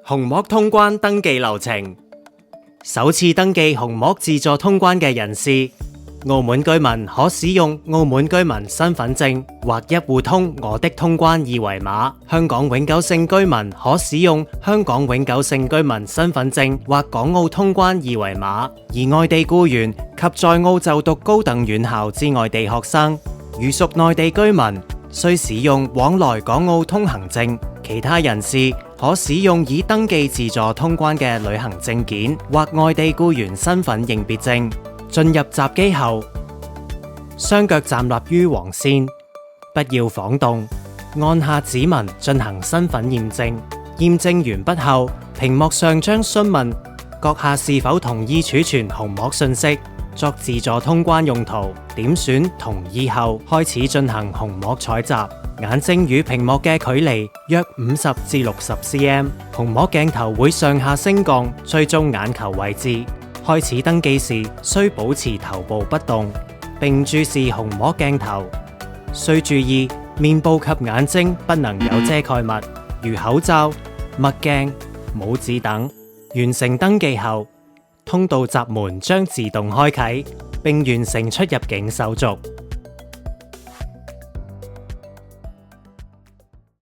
紅膜通關登記流程。首次登記紅膜自助通關嘅人士，澳門居民可使用澳門居民身份證或一戶通我的通關二維碼；香港永久性居民可使用香港永久性居民身份證或港澳通關二維碼；而外地僱員及在澳就讀高等院校之外地學生，如屬內地居民，需使用往來港澳通行證。其他人士可使用已登記自助通關嘅旅行證件或外地僱員身份認別證。進入閘機後，雙腳站立於黃線，不要晃動，按下指紋進行身份驗證。驗證完畢後，屏幕上將詢問閣下是否同意儲存紅膜信息作自助通關用途。點選同意後，開始進行紅膜採集。眼睛與屏幕嘅距離約50至60 cm， 紅膜鏡頭會上下升降，追蹤眼球位置。開始登記時，需保持頭部不動，並注視紅膜鏡頭。需注意面部及眼睛不能有遮蓋物，如口罩、墨鏡、帽子等。完成登記後，通道閘門將自動開啟，並完成出入境手續。